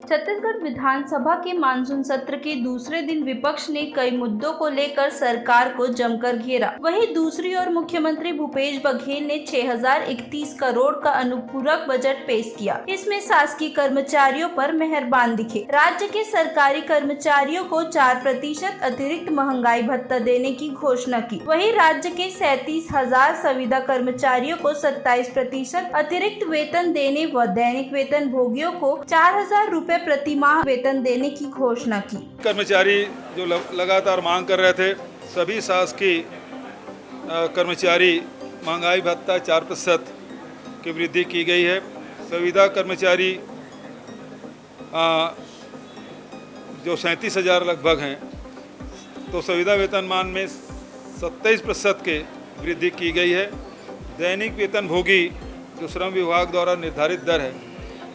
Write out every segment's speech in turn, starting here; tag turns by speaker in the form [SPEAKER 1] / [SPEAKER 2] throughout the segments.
[SPEAKER 1] छत्तीसगढ़ विधानसभा के मानसून सत्र के दूसरे दिन विपक्ष ने कई मुद्दों को लेकर सरकार को जमकर घेरा। वहीं दूसरी ओर मुख्यमंत्री भूपेश बघेल ने 6031 करोड़ का अनुपूरक बजट पेश किया। इसमें शासकीय कर्मचारियों पर मेहरबान दिखे। राज्य के सरकारी कर्मचारियों को 4% अतिरिक्त महंगाई भत्ता देने की घोषणा की। वहीं राज्य के 37,000 संविदा कर्मचारियों को 27% अतिरिक्त वेतन देने व दैनिक वेतन भोगियों को 4,000 रुपए प्रति माह वेतन देने की घोषणा की।
[SPEAKER 2] कर्मचारी जो लगातार मांग कर रहे थे, सभी शासकीय कर्मचारी महंगाई भत्ता 4% की वृद्धि की गई है। संविदा कर्मचारी जो 37,000 लगभग हैं, तो संविदा वेतनमान में 27% के वृद्धि की गई है। दैनिक वेतन भोगी जो श्रम विभाग द्वारा निर्धारित दर है,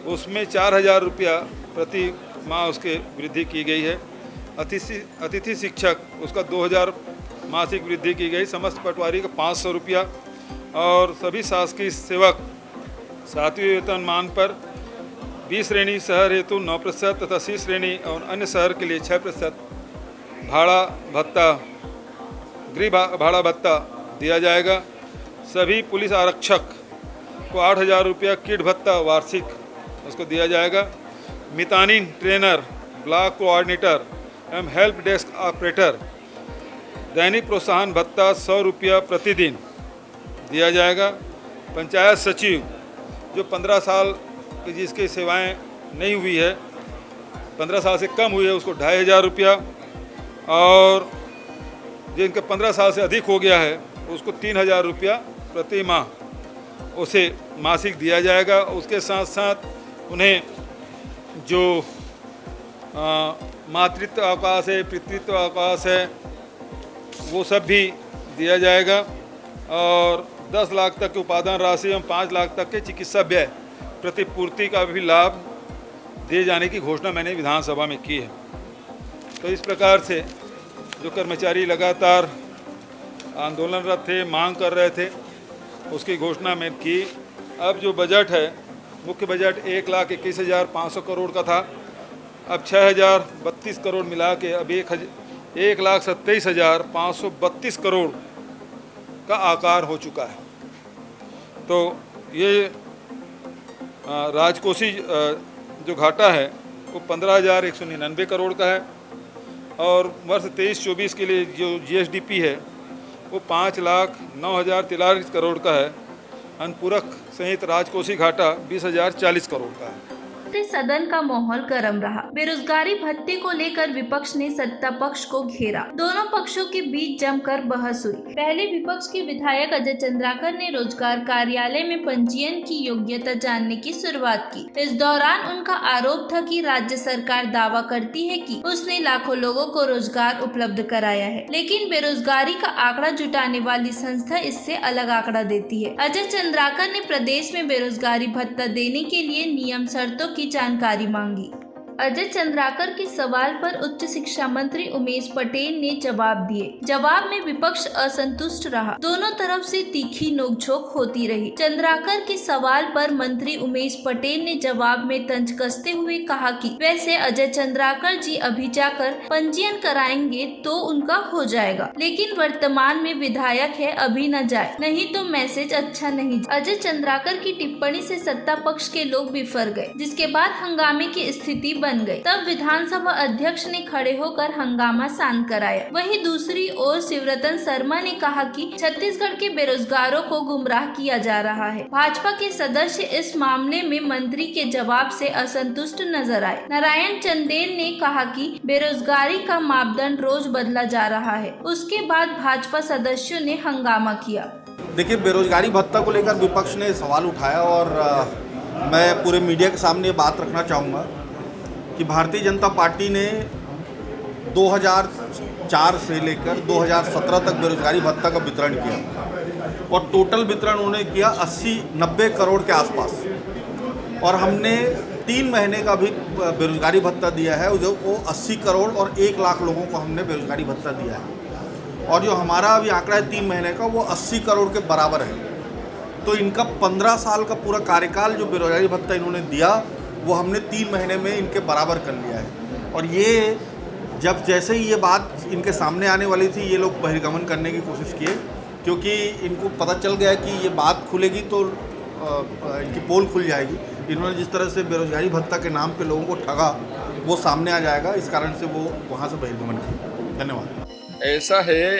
[SPEAKER 2] उसमें 4,000 रुपया प्रति माह उसके वृद्धि की गई है। अतिथि शिक्षक उसका 2,000 मासिक वृद्धि की गई। समस्त पटवारी का 500 रुपया और सभी शासकीय सेवक 7वें वेतनमान पर बी श्रेणी शहर हेतु 9% तथा सी श्रेणी और अन्य शहर के लिए 6% भाड़ा भत्ता, गृह भाड़ा भत्ता दिया जाएगा। सभी पुलिस आरक्षक को 8,000 रुपया किट भत्ता वार्षिक उसको दिया जाएगा। मितानी ट्रेनर, ब्लॉक कोऑर्डिनेटर एवं हेल्प डेस्क ऑपरेटर दैनिक प्रोत्साहन भत्ता 100 रुपया प्रतिदिन दिया जाएगा। पंचायत सचिव जो 15 साल की जिसकी सेवाएं नहीं हुई है, 15 साल से कम हुई है, उसको 2,500 रुपया और जिनका 15 साल से अधिक हो गया है उसको 3,000 रुपया प्रति माह उसे मासिक दिया जाएगा। उसके साथ साथ उन्हें जो मातृत्व अवकाश है, पितृत्व अवकाश है, वो सब भी दिया जाएगा और 10 लाख तक की उपादान राशि एवं 5 लाख तक के चिकित्सा व्यय प्रतिपूर्ति का भी लाभ दिए जाने की घोषणा मैंने विधानसभा में की है। तो इस प्रकार से जो कर्मचारी लगातार आंदोलनरत थे, मांग कर रहे थे, उसकी घोषणा मैं की। अब जो बजट है, मुख्य बजट 1,21,500 करोड़ का था, अब 6,032 करोड़ मिला के अब 1,27,532 करोड़ का आकार हो चुका है। तो ये राजकोषीय जो घाटा है वो 15,199 करोड़ का है और वर्ष 23-24 के लिए जो GSDP है वो 5,09,043 करोड़ का है। अनुपूरक सहित राजकोषीय घाटा 20,040 करोड़ का है।
[SPEAKER 1] सदन का माहौल गर्म रहा। बेरोजगारी भत्ते को लेकर विपक्ष ने सत्ता पक्ष को घेरा। दोनों पक्षों के बीच जमकर बहस हुई। पहले विपक्ष के विधायक अजय चंद्राकर ने रोजगार कार्यालय में पंजीयन की योग्यता जानने की शुरुआत की। इस दौरान उनका आरोप था कि राज्य सरकार दावा करती है कि उसने लाखों लोगों को रोजगार उपलब्ध कराया है, लेकिन बेरोजगारी का आंकड़ा जुटाने वाली संस्था इससे अलग आंकड़ा देती है। अजय चंद्राकर ने प्रदेश में बेरोजगारी भत्ता देने के लिए नियम शर्तों की जानकारी मांगी। अजय चंद्राकर के सवाल पर उच्च शिक्षा मंत्री उमेश पटेल ने जवाब दिए। जवाब में विपक्ष असंतुष्ट रहा। दोनों तरफ से तीखी नोकझोंक होती रही। चंद्राकर के सवाल पर मंत्री उमेश पटेल ने जवाब में तंज कसते हुए कहा कि वैसे अजय चंद्राकर जी अभी जाकर पंजीयन कराएंगे तो उनका हो जाएगा, लेकिन वर्तमान में विधायक है, अभी न जाए, नहीं तो मैसेज अच्छा नहीं। अजय चंद्राकर की टिप्पणी से सत्ता पक्ष के लोग बिफर गए, जिसके बाद हंगामे की स्थिति बन गई। तब विधानसभा अध्यक्ष ने खड़े होकर हंगामा शांत कराया। वहीं दूसरी ओर शिवरतन शर्मा ने कहा कि छत्तीसगढ़ के बेरोजगारों को गुमराह किया जा रहा है। भाजपा के सदस्य इस मामले में मंत्री के जवाब से असंतुष्ट नजर आए। नारायण चंदेल ने कहा कि बेरोजगारी का मापदंड रोज बदला जा रहा है। उसके बाद भाजपा सदस्यों ने हंगामा किया।
[SPEAKER 3] देखिए, बेरोजगारी भत्ता को लेकर विपक्ष ने सवाल उठाया और मैं पूरे मीडिया के सामने बात रखना चाहूँगा कि भारतीय जनता पार्टी ने 2004 से लेकर 2017 तक बेरोजगारी भत्ता का वितरण किया और टोटल वितरण उन्होंने किया 80-90 करोड़ के आसपास और हमने 3 महीने का भी बेरोजगारी भत्ता दिया है, जो वो 80 करोड़ और 1 लाख लोगों को हमने बेरोजगारी भत्ता दिया है और जो हमारा अभी आंकड़ा है 3 महीने का वो 80 करोड़ के बराबर है। तो इनका 15 साल का पूरा कार्यकाल जो बेरोजगारी भत्ता इन्होंने दिया वो हमने 3 महीने में इनके बराबर कर लिया है। और ये जब जैसे ही ये बात इनके सामने आने वाली थी, ये लोग बहिर्गमन करने की कोशिश किए, क्योंकि इनको पता चल गया कि ये बात खुलेगी तो इनकी पोल खुल जाएगी। इन्होंने जिस तरह से बेरोजगारी भत्ता के नाम पे लोगों को ठगा, वो सामने आ जाएगा, इस कारण से वो वहाँ से बहिर्गमन किया। धन्यवाद।
[SPEAKER 4] ऐसा है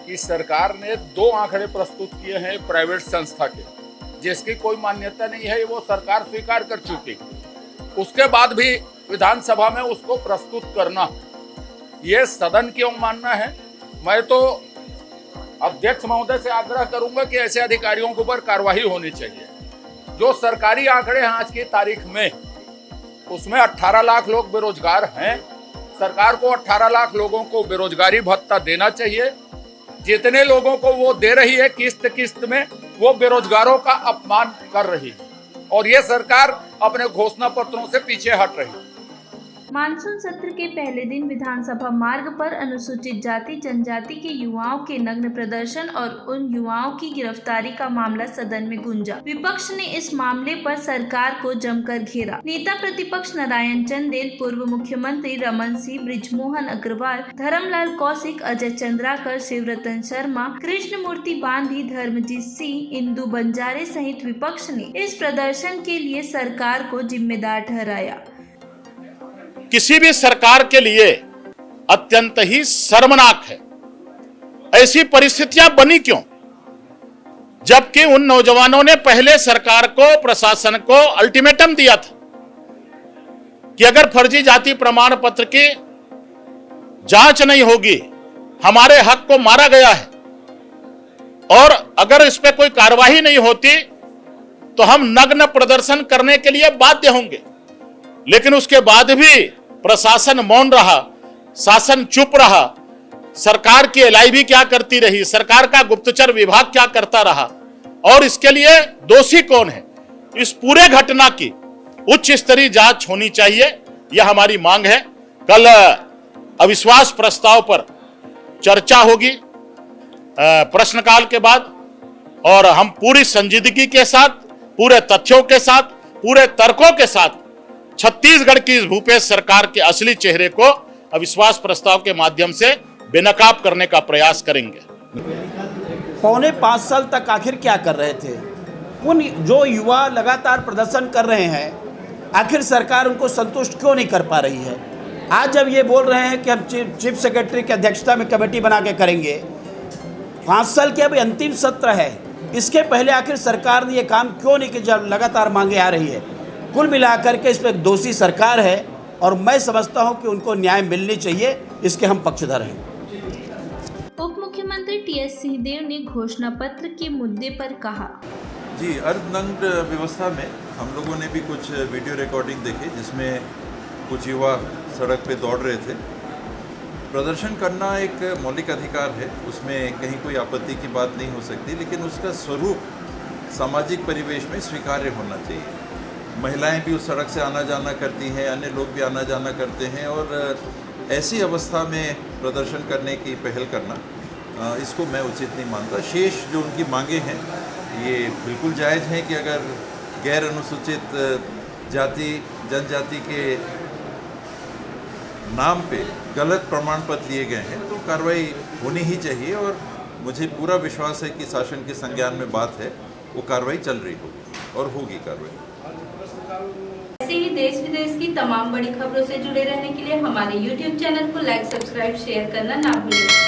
[SPEAKER 4] कि सरकार ने 2 आंकड़े प्रस्तुत किए हैं प्राइवेट संस्था के, जिसकी कोई मान्यता नहीं है, वो सरकार स्वीकार कर चुकी। उसके बाद भी विधानसभा में उसको प्रस्तुत करना, ये सदन क्यों मानना है? मैं तो अध्यक्ष महोदय से आग्रह करूंगा कि ऐसे अधिकारियों के ऊपर कार्रवाई होनी चाहिए। जो सरकारी आंकड़े हैं आज की तारीख में, उसमें 18 लाख लोग बेरोजगार हैं। सरकार को 18 लाख लोगों को बेरोजगारी भत्ता देना चाहिए। जितने लोगों को वो दे रही है किस्त किस्त में, वो बेरोजगारों का अपमान कर रही है और ये सरकार अपने घोषणा पत्रों से पीछे हट रही है।
[SPEAKER 1] मानसून सत्र के पहले दिन विधानसभा मार्ग पर अनुसूचित जाति जनजाति के युवाओं के नग्न प्रदर्शन और उन युवाओं की गिरफ्तारी का मामला सदन में गूंजा। विपक्ष ने इस मामले पर सरकार को जमकर घेरा। नेता प्रतिपक्ष नारायण चंदेल, पूर्व मुख्यमंत्री रमन सिंह, बृजमोहन अग्रवाल, धर्मलाल कौशिक, अजय चंद्राकर, शिवरतन शर्मा, कृष्णमूर्ति बांधी, धर्मजीत सिंह, इंदु बंजारे सहित विपक्ष ने इस प्रदर्शन के लिए सरकार को जिम्मेदार ठहराया।
[SPEAKER 5] किसी भी सरकार के लिए अत्यंत ही शर्मनाक है। ऐसी परिस्थितियां बनी क्यों? जबकि उन नौजवानों ने पहले सरकार को, प्रशासन को अल्टीमेटम दिया था कि अगर फर्जी जाति प्रमाण पत्र की जांच नहीं होगी, हमारे हक को मारा गया है और अगर इस पे कोई कार्रवाई नहीं होती तो हम नग्न प्रदर्शन करने के लिए बाध्य होंगे। लेकिन उसके बाद भी प्रशासन मौन रहा, शासन चुप रहा। सरकार की एलआईबी क्या करती रही, सरकार का गुप्तचर विभाग क्या करता रहा, और इसके लिए दोषी कौन है? इस पूरे घटना की उच्च स्तरीय जांच होनी चाहिए, यह हमारी मांग है। कल अविश्वास प्रस्ताव पर चर्चा होगी प्रश्नकाल के बाद, और हम पूरी संजीदगी के साथ, पूरे तथ्यों के साथ, पूरे तर्कों के साथ छत्तीसगढ़ की इस भूपेश सरकार के असली चेहरे को अविश्वास प्रस्ताव के माध्यम से बेनकाब करने का प्रयास करेंगे।
[SPEAKER 6] 4.25 साल तक आखिर क्या कर रहे थे? उन जो युवा लगातार प्रदर्शन कर रहे हैं, आखिर सरकार उनको संतुष्ट क्यों नहीं कर पा रही है? आज जब ये बोल रहे हैं कि हम चीफ सेक्रेटरी की अध्यक्षता में कमेटी बना के करेंगे, 5 साल के अभी अंतिम सत्र है, इसके पहले आखिर सरकार ने ये काम क्यों नहीं किया जब लगातार मांगे आ रही है? कुल मिलाकर के इस पर दोषी सरकार है और मैं समझता हूं कि उनको न्याय मिलनी चाहिए, इसके हम पक्षधर हैं।
[SPEAKER 1] उप मुख्यमंत्री टीएस सिंहदेव ने घोषणा पत्र के मुद्दे पर कहा,
[SPEAKER 7] जी, अर्धनग्न व्यवस्था में हम लोगों ने भी कुछ वीडियो रिकॉर्डिंग देखी, जिसमें कुछ युवा सड़क पे दौड़ रहे थे। प्रदर्शन करना एक मौलिक अधिकार है, उसमें कहीं कोई आपत्ति की बात नहीं हो सकती, लेकिन उसका स्वरूप सामाजिक परिवेश में स्वीकार्य होना चाहिए। महिलाएं भी उस सड़क से आना जाना करती हैं, अन्य लोग भी आना जाना करते हैं, और ऐसी अवस्था में प्रदर्शन करने की पहल करना, इसको मैं उचित नहीं मानता। शेष जो उनकी मांगे हैं ये बिल्कुल जायज़ हैं कि अगर गैर अनुसूचित जाति जनजाति के नाम पे गलत प्रमाण पत्र लिए गए हैं तो कार्रवाई होनी ही चाहिए, और मुझे पूरा विश्वास है कि शासन के संज्ञान में बात है, वो कार्रवाई चल रही होगी और होगी कार्रवाई।
[SPEAKER 1] ऐसे ही देश विदेश की तमाम बड़ी खबरों से जुड़े रहने के लिए हमारे YouTube चैनल को लाइक, सब्सक्राइब, शेयर करना ना भूलें।